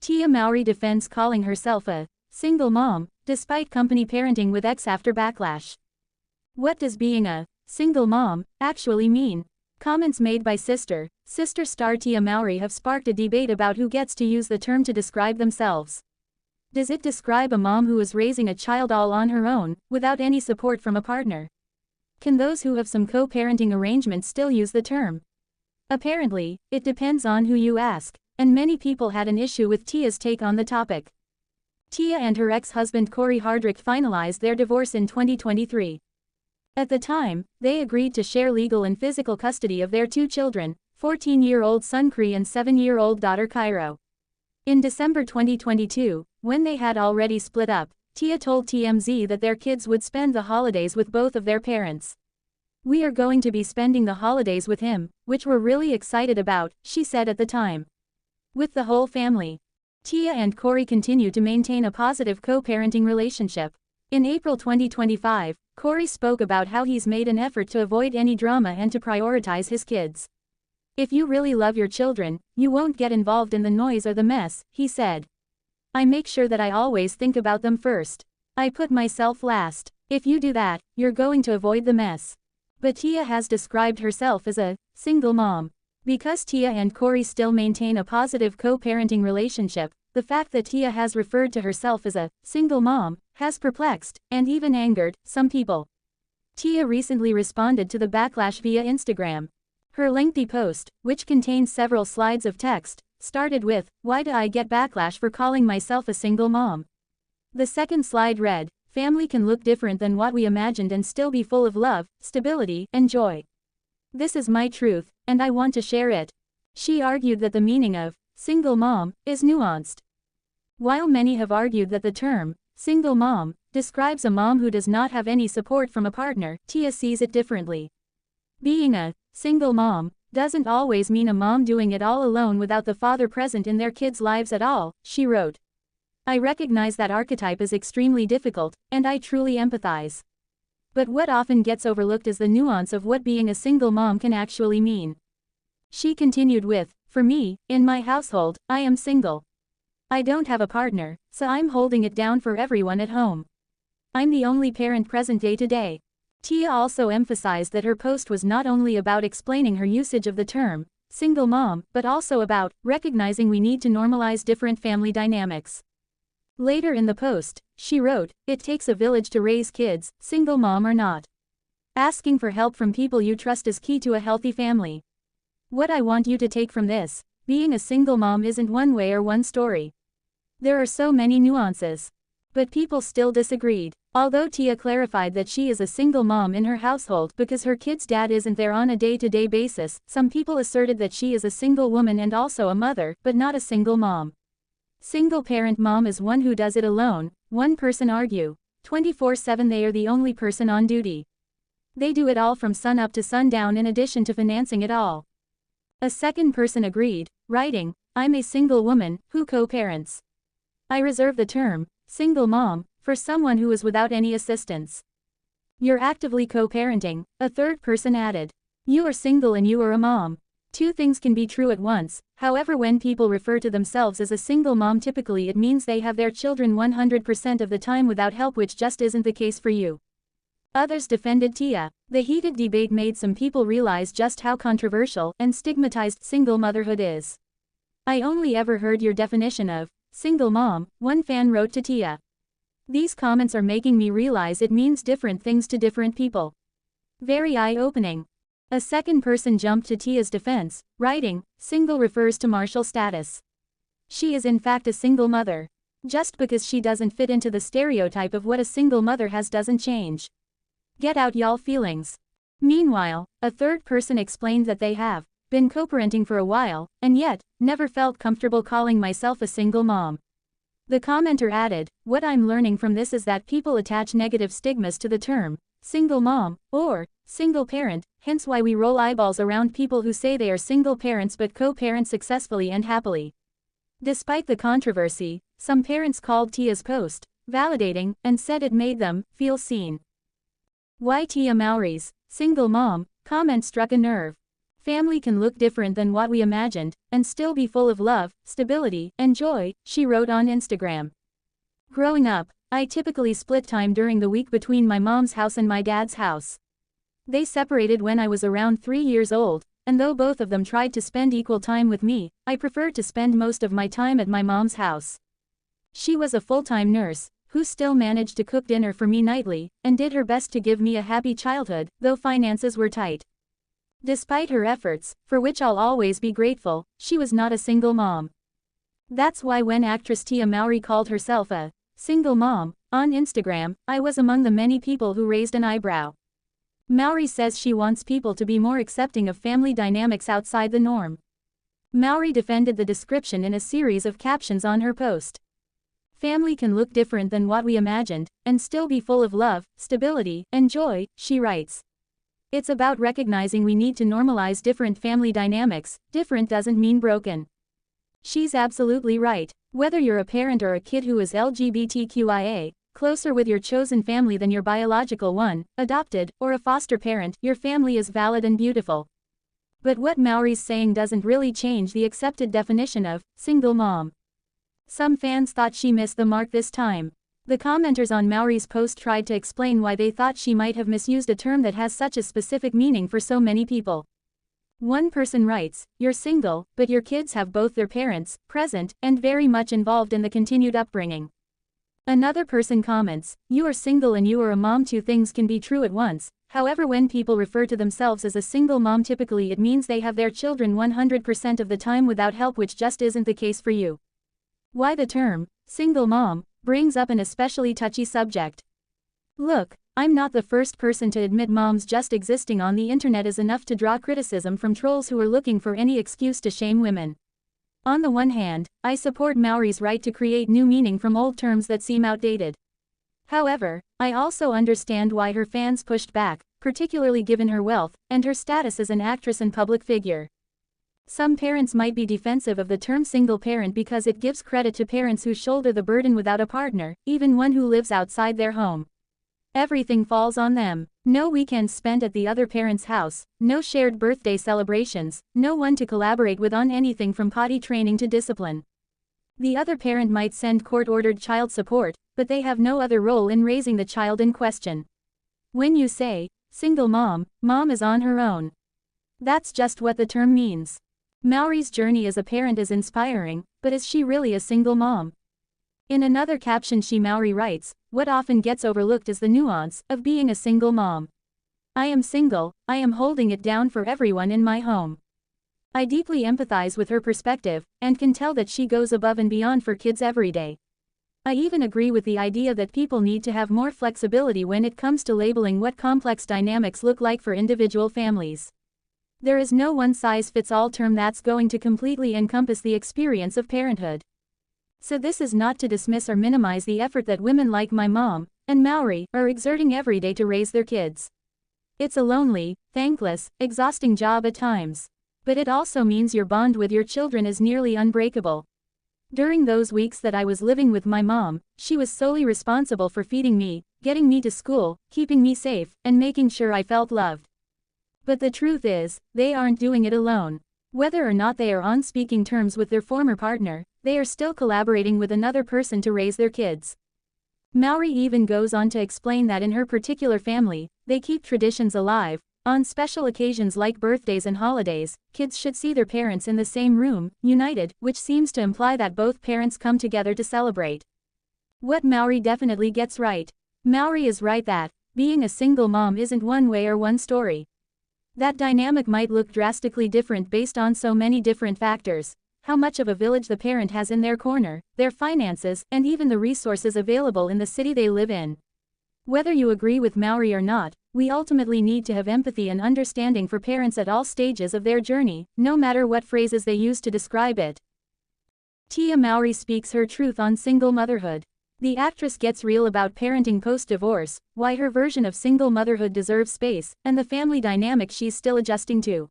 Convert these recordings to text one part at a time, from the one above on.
Tia Mowry defends calling herself a single mom, despite company parenting with ex after Backlash. What does being a single mom actually mean? Comments made by sister star Tia Mowry have sparked a debate about who gets to use the term to describe themselves. Does it describe a mom who is raising a child all on her own, without any support from a partner? Can those who have some co-parenting arrangements still use the term? Apparently, it depends on who you ask, and many people had an issue with Tia's take on the topic. Tia and her ex-husband Cory Hardrict finalized their divorce in 2023. At the time, they agreed to share legal and physical custody of their two children, 14-year-old son Cree and 7-year-old daughter Cairo. In December 2022, when they had already split up, Tia told TMZ that their kids would spend the holidays with both of their parents. "We are going to be spending the holidays with him, which we're really excited about," she said at the time. With the whole family. Tia and Cory continue to maintain a positive co-parenting relationship. In April 2025, Cory spoke about how he's made an effort to avoid any drama and to prioritize his kids. "If you really love your children, you won't get involved in the noise or the mess," he said. "I make sure that I always think about them first. I put myself last. If you do that, you're going to avoid the mess." But Tia has described herself as a single mom. Because Tia and Cory still maintain a positive co-parenting relationship, the fact that Tia has referred to herself as a single mom has perplexed, and even angered, some people. Tia recently responded to the backlash via Instagram. Her lengthy post, which contains several slides of text, started with, "Why do I get backlash for calling myself a single mom?" The second slide read, "Family can look different than what we imagined and still be full of love, stability, and joy. This is my truth, and I want to share it." She argued that the meaning of single mom is nuanced. While many have argued that the term single mom describes a mom who does not have any support from a partner, Tia sees it differently. Being a single mom doesn't always mean a mom doing it all alone without the father present in their kids' lives at all, she wrote. "I recognize that archetype is extremely difficult, and I truly empathize. But what often gets overlooked is the nuance of what being a single mom can actually mean." She continued with, "For me, in my household, I am single. I don't have a partner, so I'm holding it down for everyone at home. I'm the only parent present day to day." Tia also emphasized that her post was not only about explaining her usage of the term single mom, but also about recognizing we need to normalize different family dynamics. Later in the post, she wrote, "It takes a village to raise kids, single mom or not. Asking for help from people you trust is key to a healthy family." What I want you to take from this: being a single mom isn't one way or one story. There are so many nuances. But people still disagreed. Although Tia clarified that she is a single mom in her household because her kid's dad isn't there on a day-to-day basis, some people asserted that she is a single woman and also a mother, but not a single mom. Single-parent mom is one who does it alone, one person argued. 24/7 they are the only person on duty. They do it all from sun up to sundown in addition to financing it all. A second person agreed, writing, "I'm a single woman who co-parents. I reserve the term single mom for someone who is without any assistance." "You're actively co-parenting," a third person added. "You are single and you are a mom. Two things can be true at once." However, when people refer to themselves as a single mom, typically it means they have their children 100% of the time without help, which just isn't the case for you. Others defended Tia. The heated debate made some people realize just how controversial and stigmatized single motherhood is. "I only ever heard your definition of single mom," one fan wrote to Tia. "These comments are making me realize it means different things to different people. Very eye-opening." A second person jumped to Tia's defense, writing, "Single refers to marital status. She is in fact a single mother. Just because she doesn't fit into the stereotype of what a single mother has doesn't change. Get out y'all feelings." Meanwhile, a third person explained that they have been co-parenting for a while, and yet, never felt comfortable calling myself a single mom. The commenter added, "What I'm learning from this is that people attach negative stigmas to the term single mom or single parent, hence why we roll eyeballs around people who say they are single parents but co-parent successfully and happily." Despite the controversy, some parents called Tia's post validating and said it made them feel seen. Why Tia Mowry's single mom comment struck a nerve. Family can look different than what we imagined, and still be full of love, stability, and joy, she wrote on Instagram. Growing up, I typically split time during the week between my mom's house and my dad's house. They separated when I was around 3 years old, and though both of them tried to spend equal time with me, I preferred to spend most of my time at my mom's house. She was a full-time nurse, who still managed to cook dinner for me nightly, and did her best to give me a happy childhood, though finances were tight. Despite her efforts, for which I'll always be grateful, she was not a single mom. That's why when actress Tia Mowry called herself a single mom on Instagram, I was among the many people who raised an eyebrow. Mowry says she wants people to be more accepting of family dynamics outside the norm. Mowry defended the description in a series of captions on her post. Family can look different than what we imagined, and still be full of love, stability, and joy, she writes. It's about recognizing we need to normalize different family dynamics. Different doesn't mean broken. She's absolutely right. Whether you're a parent or a kid who is LGBTQIA, closer with your chosen family than your biological one, adopted, or a foster parent, your family is valid and beautiful. But what Mowry's saying doesn't really change the accepted definition of single mom. Some fans thought she missed the mark this time. The commenters on Mowry's post tried to explain why they thought she might have misused a term that has such a specific meaning for so many people. One person writes, "You're single, but your kids have both their parents present and very much involved in the continued upbringing." Another person comments, "You are single and you are a mom. Two things can be true at once." However, when people refer to themselves as a single mom, typically it means they have their children 100% of the time without help, which just isn't the case for you. Why the term single mom brings up an especially touchy subject. Look, I'm not the first person to admit moms just existing on the internet is enough to draw criticism from trolls who are looking for any excuse to shame women. On the one hand, I support Mowry's right to create new meaning from old terms that seem outdated. However, I also understand why her fans pushed back, particularly given her wealth and her status as an actress and public figure. Some parents might be defensive of the term single parent because it gives credit to parents who shoulder the burden without a partner, even one who lives outside their home. Everything falls on them. No weekends spent at the other parent's house, no shared birthday celebrations, no one to collaborate with on anything from potty training to discipline. The other parent might send court-ordered child support, but they have no other role in raising the child in question. When you say, single mom, mom is on her own. That's just what the term means. Mowry's journey as a parent is inspiring, but is she really a single mom? In another caption Mowry writes, "What often gets overlooked is the nuance of being a single mom. I am single, I am holding it down for everyone in my home." I deeply empathize with her perspective, and can tell that she goes above and beyond for kids every day. I even agree with the idea that people need to have more flexibility when it comes to labeling what complex dynamics look like for individual families. There is no one-size-fits-all term that's going to completely encompass the experience of parenthood. So this is not to dismiss or minimize the effort that women like my mom and Mowry are exerting every day to raise their kids. It's a lonely, thankless, exhausting job at times. But it also means your bond with your children is nearly unbreakable. During those weeks that I was living with my mom, she was solely responsible for feeding me, getting me to school, keeping me safe, and making sure I felt loved. But the truth is, they aren't doing it alone. Whether or not they are on speaking terms with their former partner, they are still collaborating with another person to raise their kids. Mowry even goes on to explain that in her particular family, they keep traditions alive. On special occasions like birthdays and holidays, kids should see their parents in the same room, united, which seems to imply that both parents come together to celebrate. What Mowry definitely gets right. Mowry is right that being a single mom isn't one way or one story. That dynamic might look drastically different based on so many different factors: how much of a village the parent has in their corner, their finances, and even the resources available in the city they live in. Whether you agree with Mowry or not, we ultimately need to have empathy and understanding for parents at all stages of their journey, no matter what phrases they use to describe it. Tia Mowry speaks her truth on single motherhood. The actress gets real about parenting post-divorce, why her version of single motherhood deserves space, and the family dynamic she's still adjusting to.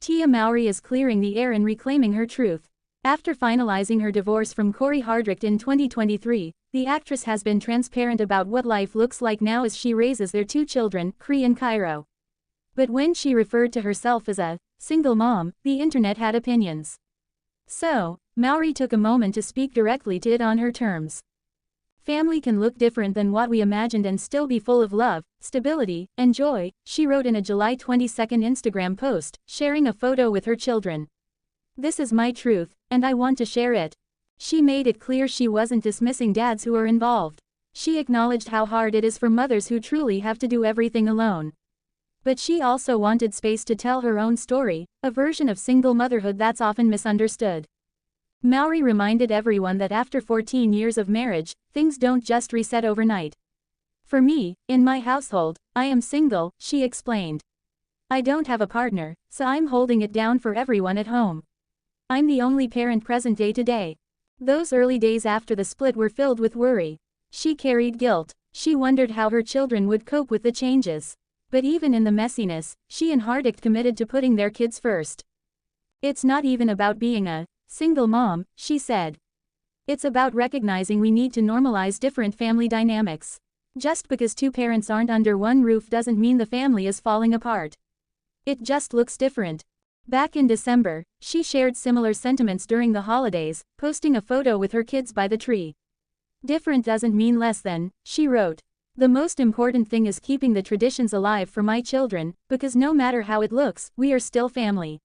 Tia Mowry is clearing the air and reclaiming her truth. After finalizing her divorce from Cory Hardrict in 2023, the actress has been transparent about what life looks like now as she raises their two children, Cree and Cairo. But when she referred to herself as a single mom, the internet had opinions. So, Mowry took a moment to speak directly to it on her terms. Family can look different than what we imagined and still be full of love, stability, and joy, she wrote in a July 22 Instagram post, sharing a photo with her children. This is my truth, and I want to share it. She made it clear she wasn't dismissing dads who are involved. She acknowledged how hard it is for mothers who truly have to do everything alone. But she also wanted space to tell her own story, a version of single motherhood that's often misunderstood. Mowry reminded everyone that after 14 years of marriage, things don't just reset overnight. For me, in my household, I am single, she explained. I don't have a partner, so I'm holding it down for everyone at home. I'm the only parent present day to day. Those early days after the split were filled with worry. She carried guilt. She wondered how her children would cope with the changes. But even in the messiness, she and Hardrict committed to putting their kids first. It's not even about being a single mom, she said. It's about recognizing we need to normalize different family dynamics. Just because two parents aren't under one roof doesn't mean the family is falling apart. It just looks different. Back in December, she shared similar sentiments during the holidays, posting a photo with her kids by the tree. Different doesn't mean less than, she wrote. The most important thing is keeping the traditions alive for my children, because no matter how it looks, we are still family.